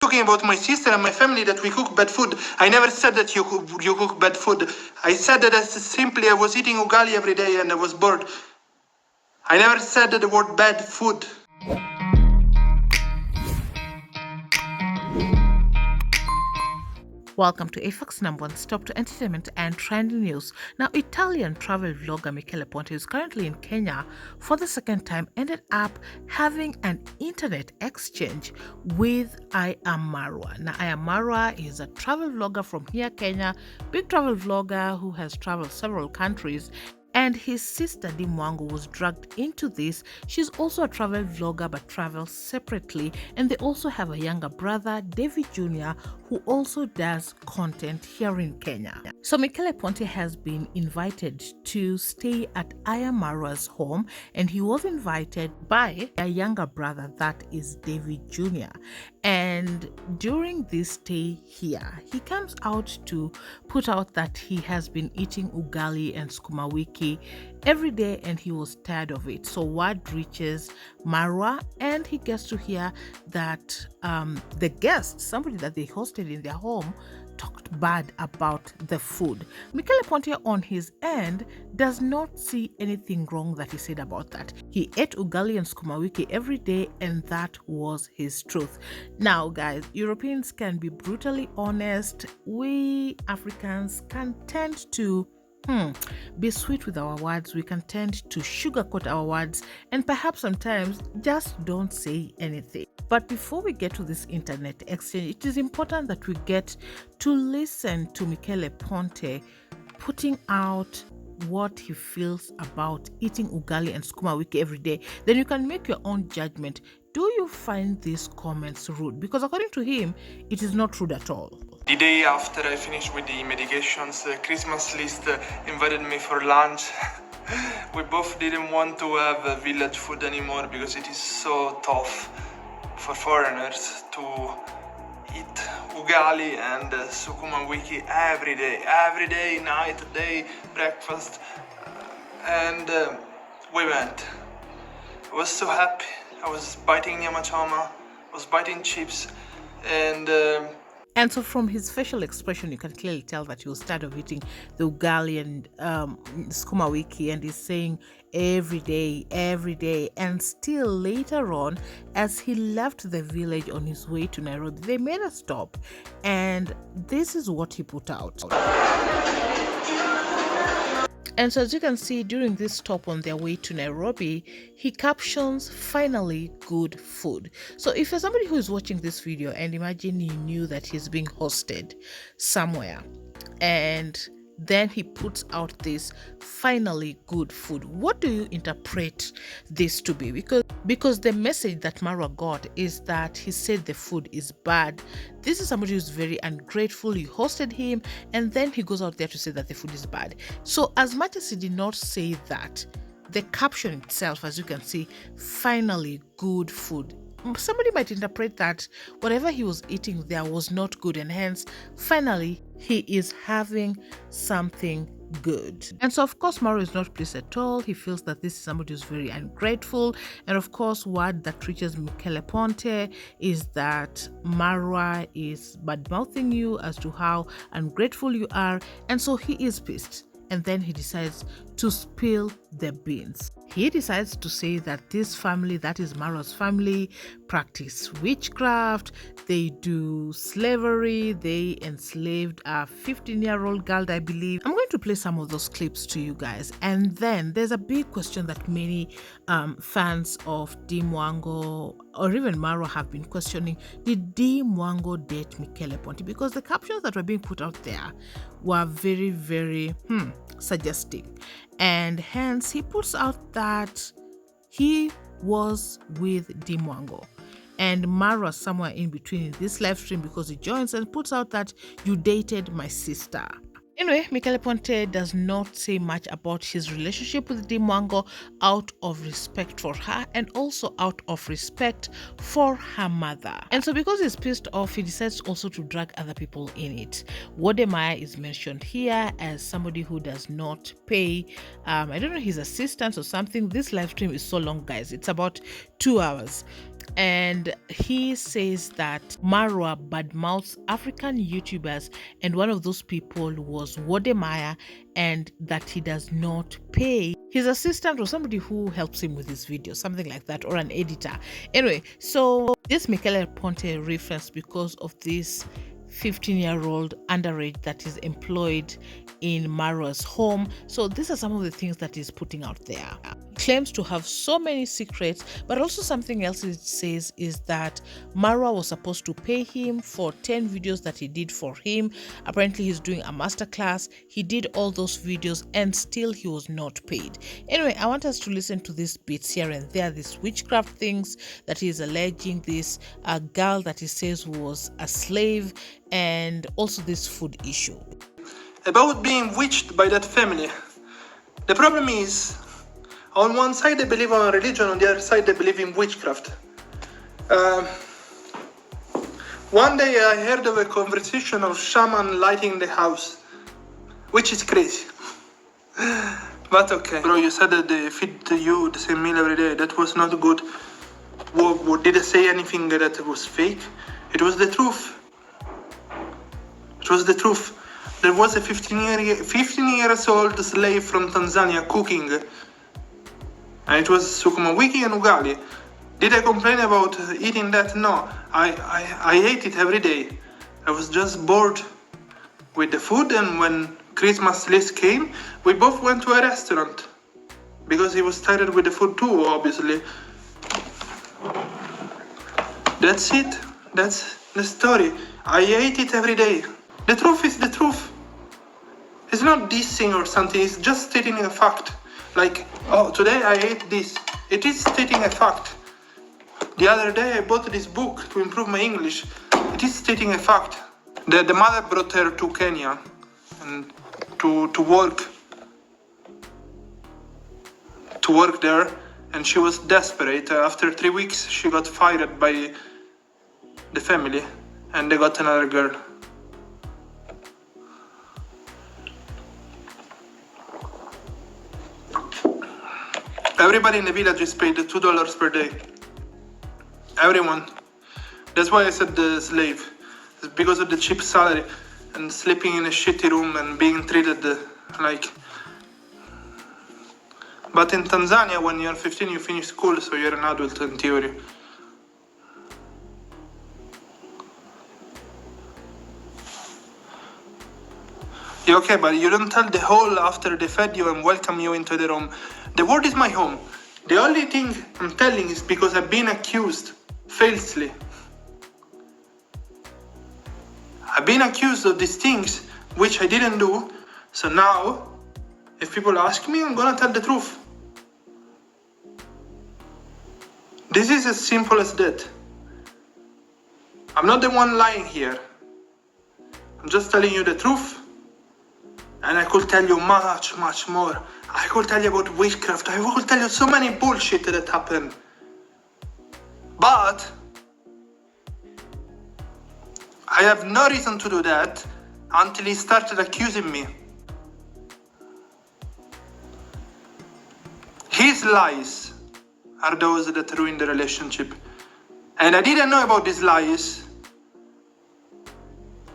Talking about my sister and my family that we cook bad food. I never said that you cook bad food. I said that I was eating ugali every day and I was bored. I never said the word bad food. Welcome to AFAX number one stop to entertainment and trending news. Now, Italian travel vlogger Michele Ponte, is currently in Kenya for the second time, ended up having an internet exchange with I Am Marwa. Now, I Am Marwa is a travel vlogger from here, Kenya, big travel vlogger who has traveled several countries. And his sister Dimwango was dragged into this. She's also a travel vlogger but travels separately. And they also have a younger brother, David Jr., who also does content here in Kenya. So Michele Ponte has been invited to stay at Aya Marwa's home, and he was invited by a younger brother, that is David Jr. And during this stay here, he comes out to put out that he has been eating ugali and sukuma wiki every day and he was tired of it. So word reaches Marwa and he gets to hear that the guest, somebody that they hosted in their home, talked bad about the food. Michele Ponte on his end does not see anything wrong that he said about that. He ate ugali and sukuma wiki every day and that was his truth. Now guys, Europeans can be brutally honest. We Africans can tend to be sweet with our words. We can tend to sugarcoat our words and perhaps sometimes just don't say anything. But before we get to this internet exchange, it is important that we get to listen to Michele Ponte putting out what he feels about eating ugali and sukuma wiki every day. Then you can make your own judgment. Do you find these comments rude? Because according to him, it is not rude at all. The day after I finished with the medications, Christmas list invited me for lunch. We both didn't want to have village food anymore because it is so tough for foreigners to eat ugali and sukuma wiki every day, night, day, breakfast. And we went. I was so happy. I was biting nyamachoma, I was biting chips, and so from his facial expression, you can clearly tell that he was tired of eating the ugali and sukuma wiki, and he's saying every day. And still later on, as he left the village on his way to Nairobi, they made a stop, and this is what he put out. And so as you can see, during this stop on their way to Nairobi, he captions, "Finally good food." So if you're somebody who is watching this video and imagine you knew that he's being hosted somewhere and then he puts out this "finally good food," what do you interpret this to be? Because the message that Marwa got is that he said the food is bad. This is somebody who's very ungrateful. You hosted him and then he goes out there to say that the food is bad. So as much as he did not say that, the caption itself, as you can see, "finally good food," somebody might interpret that whatever he was eating there was not good, and hence finally he is having something good. And so of course Marwa is not pleased at all. He feels that this is somebody who's very ungrateful, and of course word that reaches Michele Ponte is that Marwa is bad-mouthing you as to how ungrateful you are, and so he is pissed. And then he decides to spill the beans. He decides to say that this family, that is Marwa's family, practice witchcraft, they do slavery, they enslaved a 15-year-old girl, I believe. I'm going to play some of those clips to you guys. And then there's a big question that many fans of Dimwango or even Marwa have been questioning. Did Dimwango date Michele Ponte? Because the captions that were being put out there were very, very suggesting. And hence he puts out that he was with Dimwango. And Marwa somewhere in between in this live stream, because he joins and puts out that "you dated my sister." Anyway, Michele Ponte does not say much about his relationship with Dimwango out of respect for her and also out of respect for her mother. And so because he's pissed off, he decides also to drag other people in it. Wodemaya is mentioned here as somebody who does not pay, I don't know, his assistants or something. This live stream is so long, guys. It's about 2 hours. And he says that Marwa badmouths African YouTubers, and one of those people was Wodemaya, and that he does not pay his assistant or somebody who helps him with his videos, something like that, or an editor. Anyway, so this Michele Ponte reference because of this 15-year-old underage that is employed in Marwa's home. So these are some of the things that he's putting out there. Claims to have so many secrets, but also something else it says is that Marwa was supposed to pay him for 10 videos that he did for him. Apparently he's doing a masterclass. He did all those videos and still he was not paid. Anyway, I want us to listen to these bits here and there, these witchcraft things that he's alleging, this girl that he says was a slave, and also this food issue. About being witched by that family. The problem is, on one side they believe on religion, on the other side they believe in witchcraft. One day I heard of a conversation of shaman lighting the house, which is crazy. But okay. Bro, you said that they feed you the same meal every day. That was not good. Did I say anything that was fake? It was the truth. It was the truth. There was a 15 years old slave from Tanzania cooking. And it was sukuma wiki and ugali. Did I complain about eating that? No. I ate it every day. I was just bored with the food, and when Christmas list came, we both went to a restaurant. Because he was tired with the food too, obviously. That's it. That's the story. I ate it every day. The truth is the truth. It's not dissing or something, it's just stating a fact. Like, oh, today I ate this. It is stating a fact. The other day I bought this book to improve my English. It is stating a fact. The mother brought her to Kenya and to work there, and she was desperate. After 3 weeks she got fired by the family and they got another girl. Everybody in the village is paid $2 per day. Everyone. That's why I said the slave. It's because of the cheap salary and sleeping in a shitty room and being treated like. But in Tanzania, when you're 15, you finish school, so you're an adult in theory. Yeah, okay, but you don't tell the whole after they fed you and welcome you into the room. The world is my home. The only thing I'm telling is because I've been accused falsely. I've been accused of these things which I didn't do. So now, if people ask me, I'm gonna tell the truth. This is as simple as that. I'm not the one lying here. I'm just telling you the truth. And I could tell you much, much more. I could tell you about witchcraft. I could tell you so many bullshit that happened. But I have no reason to do that until he started accusing me. His lies are those that ruin the relationship. And I didn't know about these lies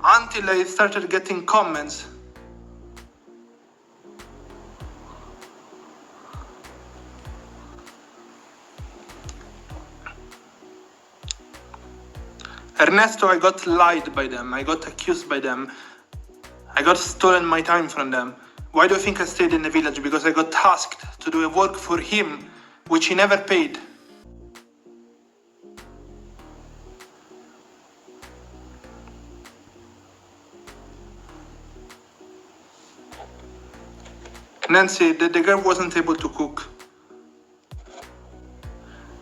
until I started getting comments. Ernesto, I got lied by them. I got accused by them. I got stolen my time from them. Why do you think I stayed in the village? Because I got tasked to do a work for him, which he never paid. Nancy, the girl wasn't able to cook.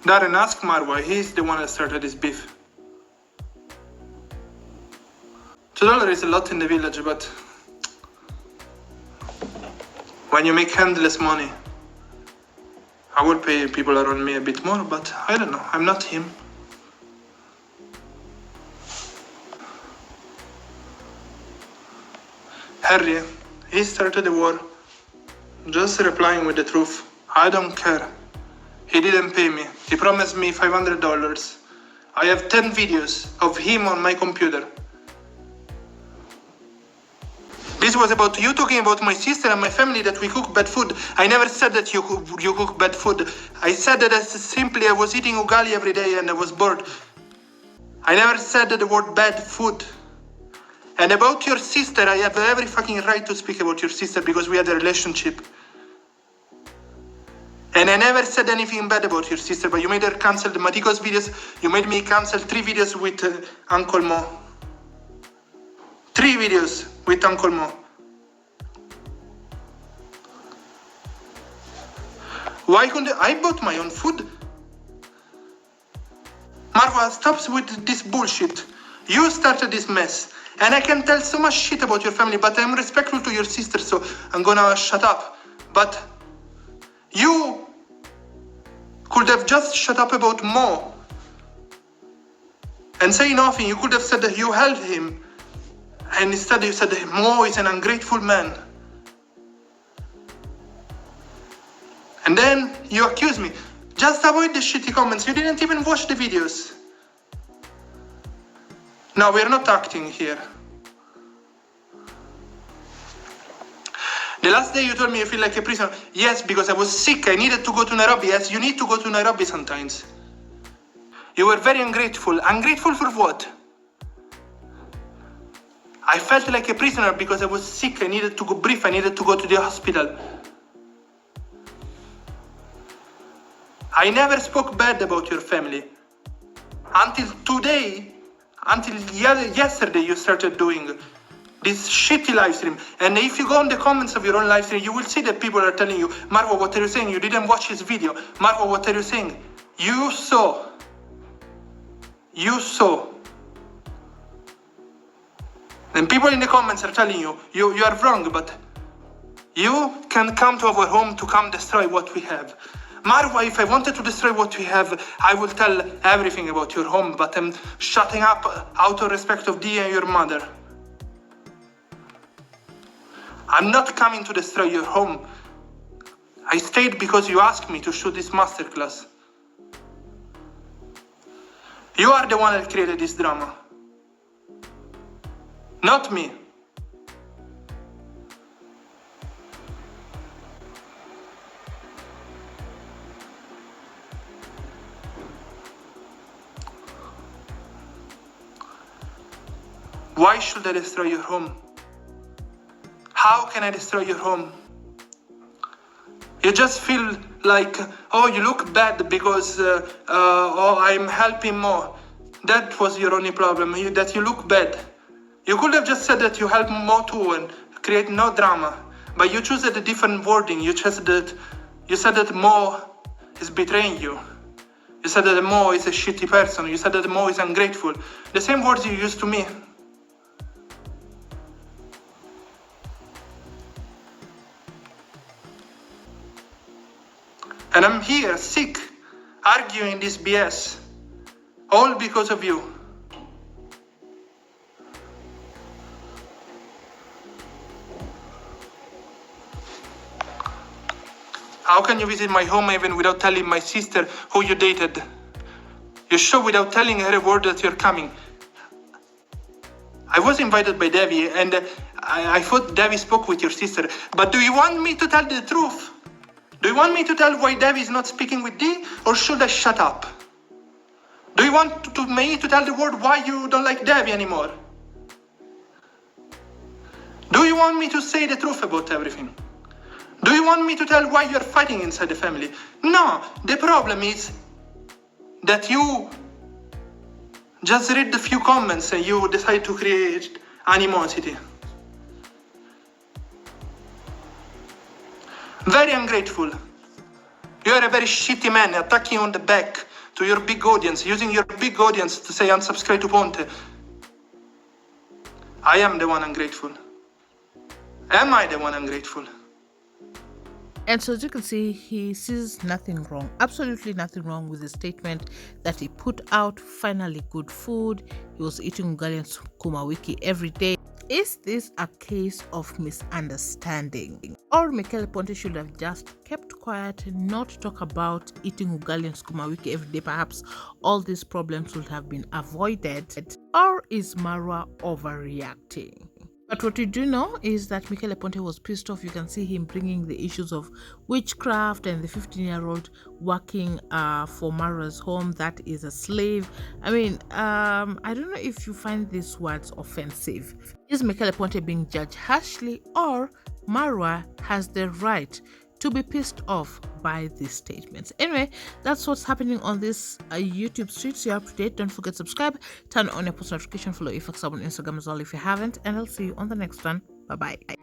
Darren, ask Marwa. He's the one that started this beef. $2 is a lot in the village, but when you make endless money, I would pay people around me a bit more, but I don't know, I'm not him. Harry, he started the war, just replying with the truth. I don't care. He didn't pay me. He promised me $500. I have 10 videos of him on my computer. This was about you talking about my sister and my family, that we cook bad food. I never said that you cook bad food. I said that simply I was eating ugali every day and I was bored. I never said the word bad food. And about your sister, I have every fucking right to speak about your sister because we had a relationship. And I never said anything bad about your sister, but you made her cancel the Matiko's videos. You made me cancel 3 videos with Uncle Mo. 3 videos with Uncle Mo. Why couldn't I bought my own food? Marwa, stop with this bullshit. You started this mess. And I can tell so much shit about your family, but I'm respectful to your sister, so I'm gonna shut up. But you could have just shut up about Mo and say nothing. You could have said that you helped him. And instead you said that Mo is an ungrateful man. And then you accuse me. Just avoid the shitty comments. You didn't even watch the videos. No, we're not acting here. The last day you told me you feel like a prisoner. Yes, because I was sick. I needed to go to Nairobi. Yes, you need to go to Nairobi sometimes. You were very ungrateful. Ungrateful for what? I felt like a prisoner because I was sick. I needed to go breathe. I needed to go to the hospital. I never spoke bad about your family. Until today, until yesterday, you started doing this shitty live stream. And if you go in the comments of your own live stream, you will see that people are telling you, Marwa, what are you saying? You didn't watch his video. Marwa, what are you saying? You saw. And people in the comments are telling you, you are wrong, but you can come to our home to come destroy what we have. Marwa, if I wanted to destroy what we have, I will tell everything about your home, but I'm shutting up out of respect of thee and your mother. I'm not coming to destroy your home. I stayed because you asked me to shoot this masterclass. You are the one that created this drama. Not me. Why should I destroy your home? How can I destroy your home? You just feel like, oh, you look bad because I'm helping Mo. That was your only problem, that you look bad. You could have just said that you help Mo too and create no drama. But you chose a different wording. You said that Mo is betraying you. You said that Mo is a shitty person. You said that Mo is ungrateful. The same words you used to me. And I'm here, sick, arguing this BS, all because of you. How can you visit my home even without telling my sister who you dated? You show without telling her a word that you're coming. I was invited by Devi and I thought Devi spoke with your sister. But do you want me to tell the truth? Do you want me to tell why Devi is not speaking with thee, or should I shut up? Do you want me to tell the world why you don't like Devi anymore? Do you want me to say the truth about everything? Do you want me to tell why you're fighting inside the family? No, the problem is that you just read the few comments and you decide to create animosity. Very ungrateful. You are a very shitty man, attacking on the back to your big audience, using your big audience to say unsubscribe to Ponte. I am the one ungrateful. Am I the one ungrateful? And so as you can see, he sees nothing wrong, absolutely nothing wrong with the statement that he put out. Finally good food. He was eating ugali and sukuma wiki every day. Is this a case of misunderstanding? Or Michele Ponte should have just kept quiet, not talk about eating ugali and sukuma wiki every day, perhaps all these problems would have been avoided. Or is Marwa overreacting? But what we do know is that Michele Ponte was pissed off. You can see him bringing the issues of witchcraft and the 15-year-old working for Marwa's home that is a slave. I mean, I don't know if you find these words offensive. Is Michele Ponte being judged harshly, or Marwa has the right to be pissed off by these statements? Anyway, that's what's happening on this YouTube street. So you're up to date. Don't forget to subscribe, turn on your post notification, follow if on Instagram as well if you haven't, and I'll see you on the next one. Bye bye.